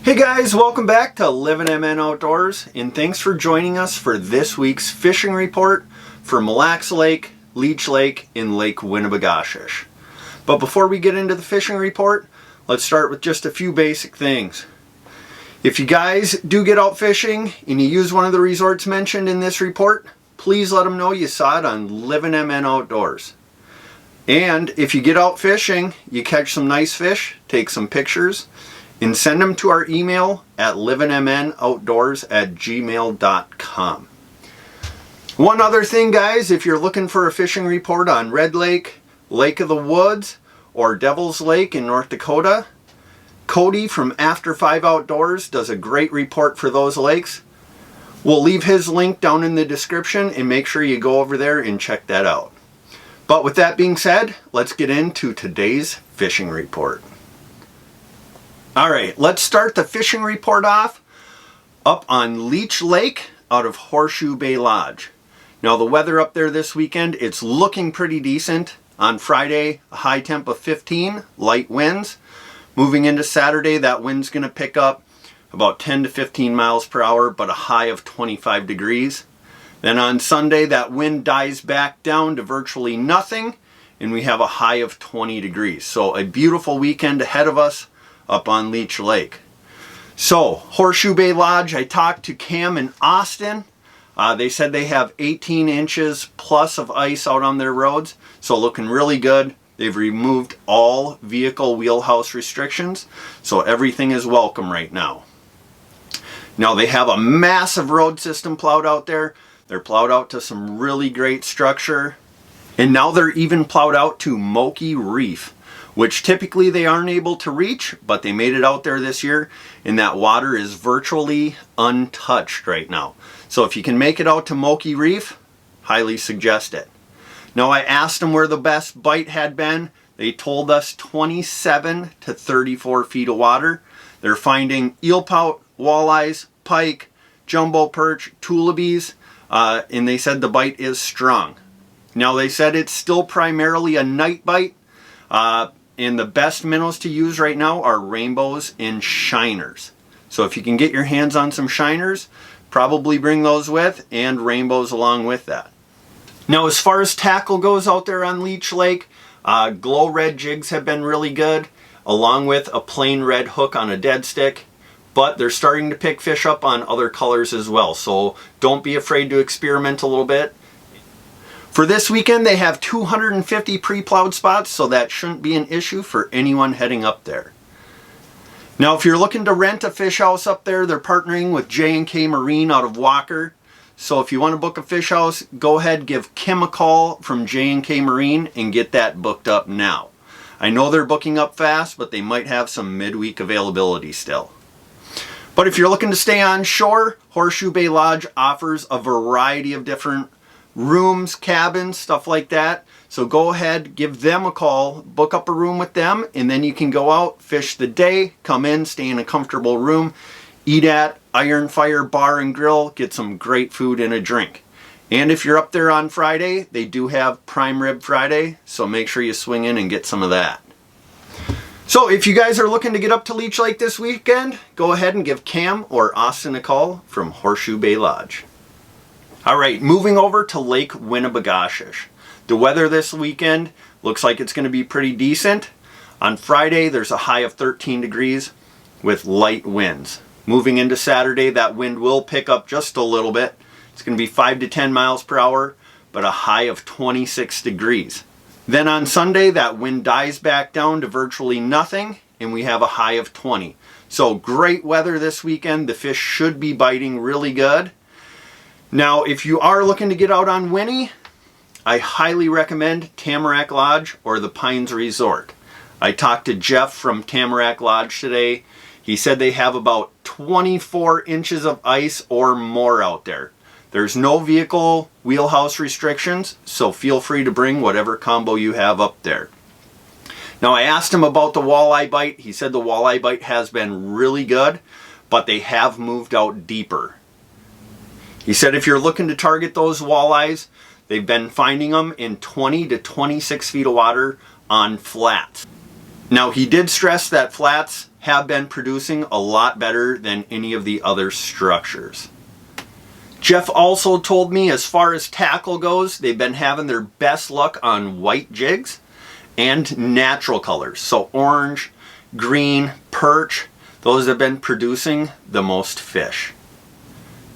Hey guys, welcome back to Living MN Outdoors, and thanks for joining us for this week's fishing report for Mille Lake, Leech Lake, and Lake Winnibigoshish. But before we get into the fishing report, let's start with just a few basic things. If you guys do get out fishing and you use one of the resorts mentioned in this report, please let them know you saw it on Living MN Outdoors. And if you get out fishing, you catch some nice fish, take some pictures, and send them to our email at livingmnoutdoors@gmail.com. One other thing, guys, if you're looking for a fishing report on Red Lake, Lake of the Woods, or Devil's Lake in North Dakota, Cody from After 5 Outdoors does a great report for those lakes. We'll leave his link down in the description and make sure you go over there and check that out. But with that being said, let's get into today's fishing report. Alright, let's start the fishing report off up on Leech Lake out of Horseshoe Bay Lodge. Now the weather up there this weekend, it's looking pretty decent. On Friday, a high temp of 15, light winds. Moving into Saturday, that wind's going to pick up about 10 to 15 miles per hour, but a high of 25 degrees. Then on Sunday, that wind dies back down to virtually nothing, and we have a high of 20 degrees. So a beautiful weekend ahead of us up on Leech Lake. So Horseshoe Bay Lodge, I talked to Cam and Austin. They said they have 18 inches plus of ice out on their roads, so looking really good. They've removed all vehicle wheelhouse restrictions, so everything is welcome right now. Now they have a massive road system plowed out there. They're plowed out to some really great structure, and now they're even plowed out to Moki Reef, which typically they aren't able to reach, but they made it out there this year, and that water is virtually untouched right now. So if you can make it out to Moki Reef, highly suggest it. Now I asked them where the best bite had been. They told us 27 to 34 feet of water. They're finding eel pout, walleyes, pike, jumbo perch, tullabies, and they said the bite is strong. Now they said it's still primarily a night bite, and the best minnows to use right now are rainbows and shiners. So if you can get your hands on some shiners, probably bring those with, and rainbows along with that. Now as far as tackle goes out there on Leech Lake, glow red jigs have been really good, along with a plain red hook on a dead stick. But they're starting to pick fish up on other colors as well, so don't be afraid to experiment a little bit. For this weekend, they have 250 pre-plowed spots, so that shouldn't be an issue for anyone heading up there. Now, if you're looking to rent a fish house up there, they're partnering with J&K Marine out of Walker. So if you want to book a fish house, go ahead, give Kim a call from J&K Marine and get that booked up now. I know they're booking up fast, but they might have some midweek availability still. But if you're looking to stay on shore, Horseshoe Bay Lodge offers a variety of different rooms, cabins, stuff like that. So go ahead, give them a call, book up a room with them, and then you can go out, fish the day, come in, stay in a comfortable room, eat at Iron Fire Bar and Grill, get some great food and a drink. And if you're up there on Friday, they do have Prime Rib Friday, so make sure you swing in and get some of that. So if you guys are looking to get up to Leech Lake this weekend, go ahead and give Cam or Austin a call from Horseshoe Bay Lodge. Alright, moving over to Lake Winnibigoshish. The weather this weekend looks like it's going to be pretty decent. On Friday, there's a high of 13 degrees with light winds. Moving into Saturday, that wind will pick up just a little bit. It's going to be 5 to 10 miles per hour, but a high of 26 degrees. Then on Sunday, that wind dies back down to virtually nothing, and we have a high of 20. So great weather this weekend. The fish should be biting really good. Now, if you are looking to get out on Winnie, I highly recommend Tamarack Lodge or the Pines Resort. I talked to Jeff from Tamarack Lodge today. He said they have about 24 inches of ice or more out there. There's no vehicle wheelhouse restrictions, so feel free to bring whatever combo you have up there. Now I asked him about the walleye bite. He said the walleye bite has been really good, but they have moved out deeper. He said if you're looking to target those walleyes, they've been finding them in 20 to 26 feet of water on flats. Now he did stress that flats have been producing a lot better than any of the other structures. Jeff also told me as far as tackle goes, they've been having their best luck on white jigs and natural colors. So orange, green, perch, those have been producing the most fish.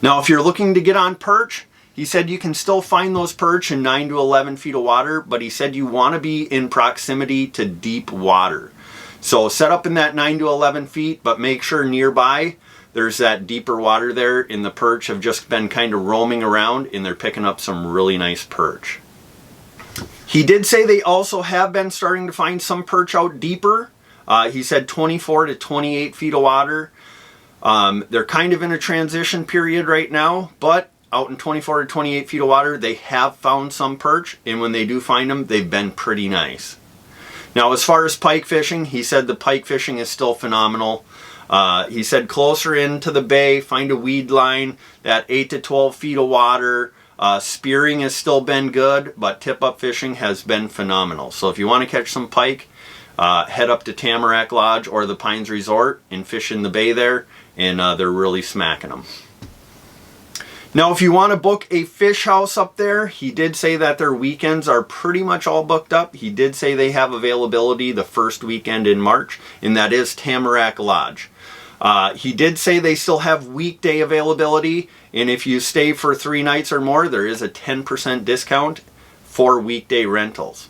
Now if you're looking to get on perch, he said you can still find those perch in 9 to 11 feet of water, but he said you want to be in proximity to deep water. So set up in that 9 to 11 feet, but make sure nearby there's that deeper water there, and the perch have just been kind of roaming around and they're picking up some really nice perch. He did say they also have been starting to find some perch out deeper. He said 24 to 28 feet of water. They're kind of in a transition period right now, but out in 24 to 28 feet of water, they have found some perch, and when they do find them, they've been pretty nice. Now, as far as pike fishing, he said the pike fishing is still phenomenal. He said closer into the bay, find a weed line, that 8 to 12 feet of water. Spearing has still been good, but tip-up fishing has been phenomenal. So if you want to catch some pike, head up to Tamarack Lodge or the Pines Resort and fish in the bay there, and they're really smacking them. Now, if you want to book a fish house up there, he did say that their weekends are pretty much all booked up. He did say they have availability the first weekend in March, and that is Tamarack Lodge. He did say they still have weekday availability, and if you stay for 3 nights or more, there is a 10% discount for weekday rentals.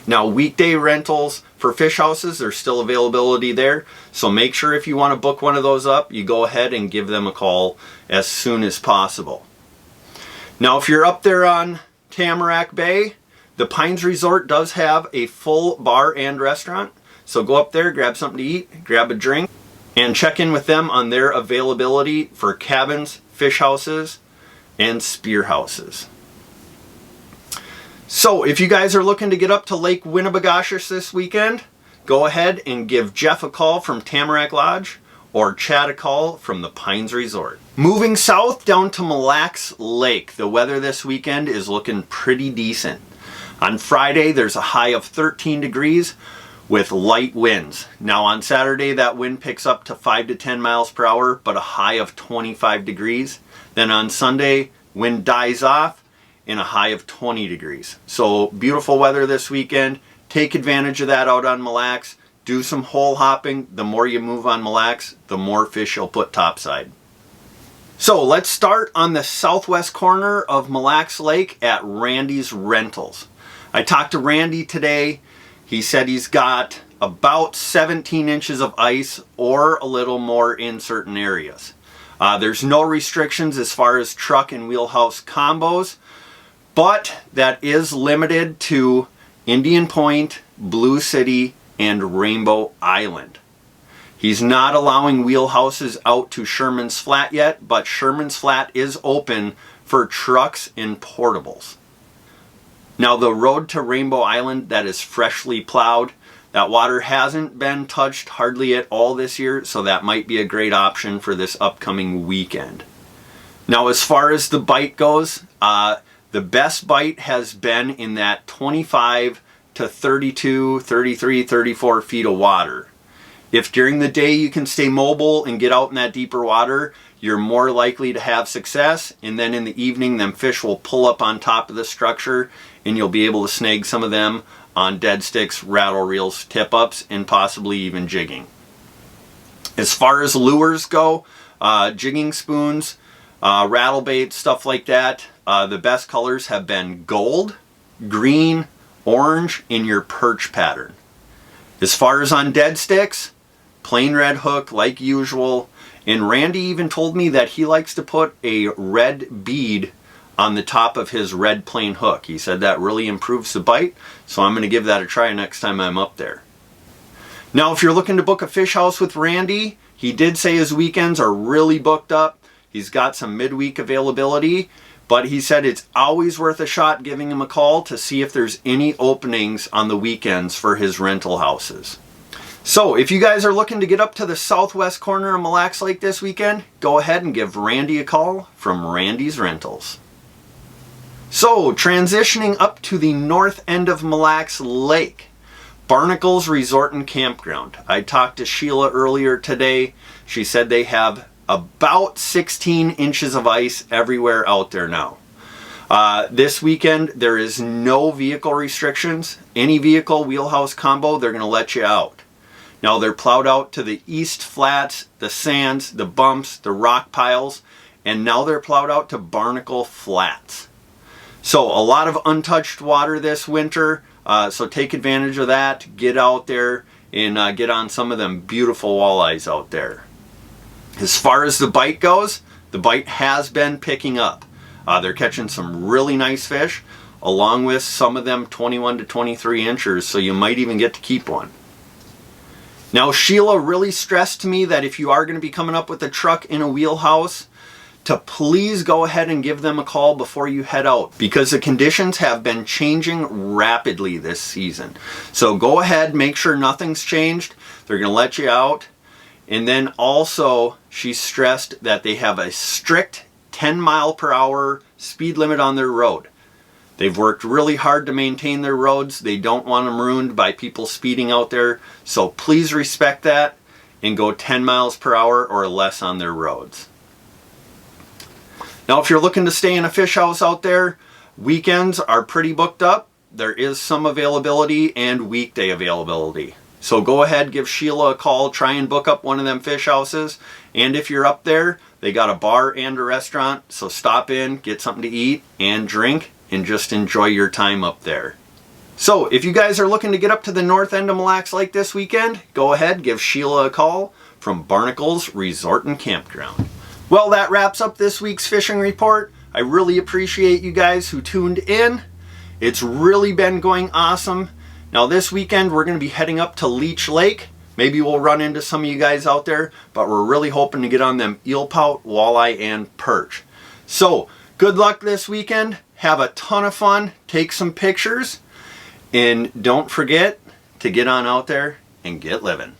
Now, weekday rentals for fish houses, there's still availability there, so make sure if you want to book one of those up, you go ahead and give them a call as soon as possible. Now, if you're up there on Tamarack Bay, the Pines Resort does have a full bar and restaurant, so go up there, grab something to eat, grab a drink, and check in with them on their availability for cabins, fish houses, and spear houses. So if you guys are looking to get up to Lake Winnibigoshish this weekend, go ahead and give Jeff a call from Tamarack Lodge or Chad a call from the Pines Resort. Moving south down to Mille Lake, the weather this weekend is looking pretty decent. On Friday, there's a high of 13 degrees with light winds. Now on Saturday, that wind picks up to 5 to 10 miles per hour, but a high of 25 degrees. Then on Sunday, wind dies off and a high of 20 degrees. So beautiful weather this weekend. Take advantage of that out on Mille Lacs. Do some hole hopping. The more you move on Mille Lacs, the more fish you'll put topside. So let's start on the southwest corner of Mille Lacs Lake at Randy's Rentals. I talked to Randy today. He said he's got about 17 inches of ice or a little more in certain areas. There's no restrictions as far as truck and wheelhouse combos, but that is limited to Indian Point, Blue City, and Rainbow Island. He's not allowing wheelhouses out to Sherman's Flat yet, but Sherman's Flat is open for trucks and portables. Now the road to Rainbow Island, that is freshly plowed. That water hasn't been touched hardly at all this year, so that might be a great option for this upcoming weekend. Now as far as the bite goes, the best bite has been in that 25 to 32, 33, 34 feet of water. If during the day you can stay mobile and get out in that deeper water, you're more likely to have success, and then in the evening them fish will pull up on top of the structure and you'll be able to snag some of them on dead sticks, rattle reels, tip-ups, and possibly even jigging. As far as lures go, jigging spoons, rattle bait, stuff like that, the best colors have been gold, green, orange in your perch pattern. As far as on dead sticks, plain red hook like usual, and Randy even told me that he likes to put a red bead on the top of his red plain hook. He said that really improves the bite, so I'm going to give that a try next time I'm up there. Now if you're looking to book a fish house with Randy, he did say his weekends are really booked up. He's got some midweek availability, but he said it's always worth a shot giving him a call to see if there's any openings on the weekends for his rental houses. So if you guys are looking to get up to the southwest corner of Mille Lacs Lake this weekend, go ahead and give Randy a call from Randy's Rentals. So transitioning up to the north end of Mille Lacs Lake, Barnacles Resort and Campground. I talked to Sheila earlier today. She said they have about 16 inches of ice everywhere out there now. This weekend, there is no vehicle restrictions. Any vehicle wheelhouse combo, they're going to let you out. Now, they're plowed out to the east flats, the sands, the bumps, the rock piles, and now they're plowed out to Barnacle Flats. So a lot of untouched water this winter, so take advantage of that. Get out there and get on some of them beautiful walleyes out there. As far as the bite goes, the bite has been picking up. They're catching some really nice fish, along with some of them 21 to 23 inches, so you might even get to keep one. Now, Sheila really stressed to me that if you are going to be coming up with a truck in a wheelhouse, to please go ahead and give them a call before you head out, because the conditions have been changing rapidly this season. So go ahead, make sure nothing's changed. They're going to let you out. And then also, she stressed that they have a strict 10-mile-per-hour speed limit on their road. They've worked really hard to maintain their roads. They don't want them ruined by people speeding out there. So please respect that and go 10 miles per hour or less on their roads. Now, if you're looking to stay in a fish house out there, weekends are pretty booked up. There is some availability and weekday availability. So go ahead, give Sheila a call, try and book up one of them fish houses. And if you're up there, they got a bar and a restaurant, so stop in, get something to eat and drink, and just enjoy your time up there. So if you guys are looking to get up to the north end of Mille Lacs this weekend, go ahead, give Sheila a call from Barnacles Resort and Campground. Well, that wraps up this week's fishing report. I really appreciate you guys who tuned in. It's really been going awesome. Now this weekend we're going to be heading up to Leech Lake. Maybe we'll run into some of you guys out there, but we're really hoping to get on them eel pout, walleye, and perch. So good luck this weekend. Have a ton of fun. Take some pictures. And don't forget to get on out there and get living.